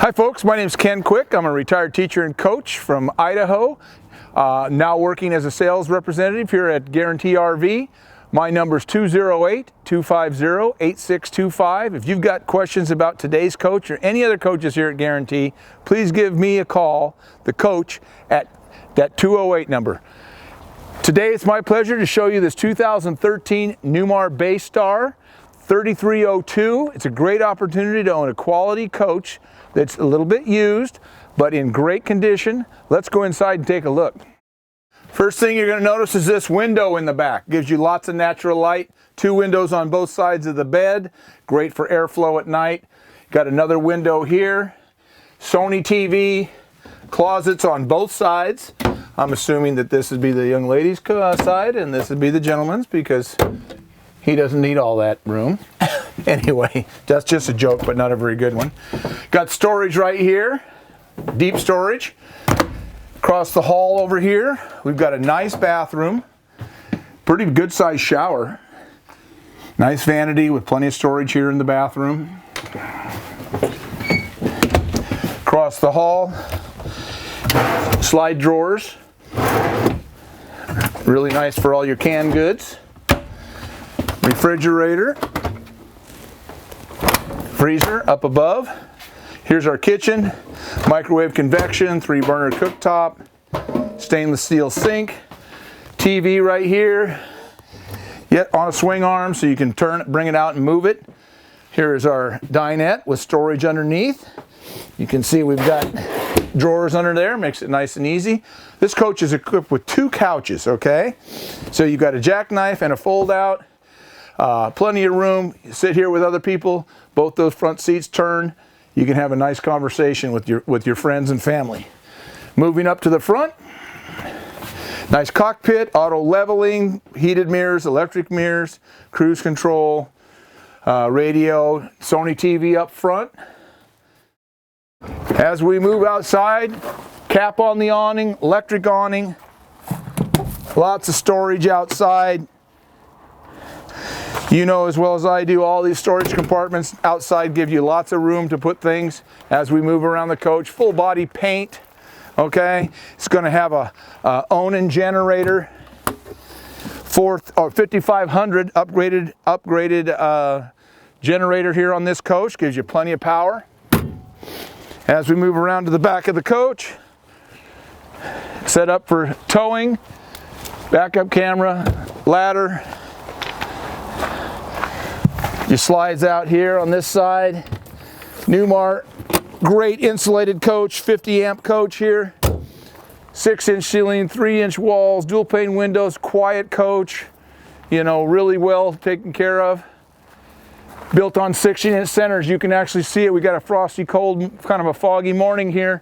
Hi folks, my name is Ken Quick. I'm a retired teacher and coach from Idaho, now working as a sales representative here at Guarantee RV. My number is 208-250-8625. If you've got questions about today's coach or any other coaches here at Guarantee, please give me a call, the coach, at that 208 number. Today it's my pleasure to show you this 2013 Newmar Bay Star 3302. It's a great opportunity to own a quality coach that's a little bit used, but in great condition. Let's go inside and take a look. First thing you're going to notice is this window in the back. Gives you lots of natural light. Two windows on both sides of the bed. Great for airflow at night. Got another window here. Sony TV. Closets on both sides. I'm assuming that this would be the young lady's side and this would be the gentleman's because he doesn't need all that room. Anyway, that's just a joke, but not a very good one. Got storage right here, deep storage. Across the hall over here, we've got a nice bathroom, pretty good sized shower. Nice vanity with plenty of storage here in the bathroom. Across the hall, slide drawers. Really nice for all your canned goods. Refrigerator. Freezer up above. Here's our kitchen, microwave convection, 3-burner cooktop, stainless steel sink, TV right here, yet on a swing arm so you can turn it, bring it out and move it. Here is our dinette with storage underneath. You can see we've got drawers under there, makes it nice and easy. This coach is equipped with 2 couches, okay? So you've got a jackknife and a fold out. Plenty of room. You sit here with other people. Both those front seats turn. You can have a nice conversation with your friends and family. Moving up to the front. Nice cockpit, auto leveling, heated mirrors, electric mirrors, cruise control, radio, Sony TV up front. As we move outside, cap on the awning, electric awning. Lots of storage outside. You know as well as I do, all these storage compartments outside give you lots of room to put things as we move around the coach. Full body paint, okay? It's going to have a Awning generator, 5500 upgraded generator here on this coach. Gives you plenty of power. As we move around to the back of the coach, set up for towing, backup camera, ladder. Your slides out here on this side. Newmar, great insulated coach, 50 amp coach here. 6-inch ceiling, 3-inch walls, dual pane windows, quiet coach. You know, really well taken care of. Built on 16-inch centers. You can actually see it. We got a frosty, cold, kind of a foggy morning here.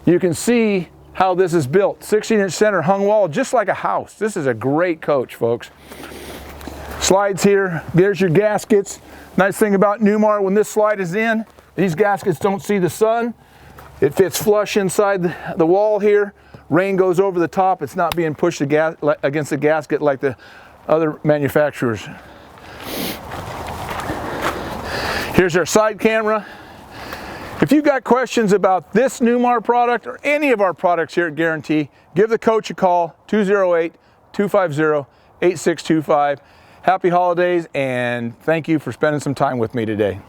You can see how this is built. 16-inch center hung wall, just like a house. This is a great coach, folks. Slides here, there's your gaskets. Nice thing about Newmar, when this slide is in, these gaskets don't see the sun. It fits flush inside the wall here. Rain goes over the top. It's not being pushed against the gasket like the other manufacturers. Here's our side camera. If you've got questions about this Newmar product or any of our products here at Guarantee, give the coach a call, 208-250-8625. Happy holidays, and thank you for spending some time with me today.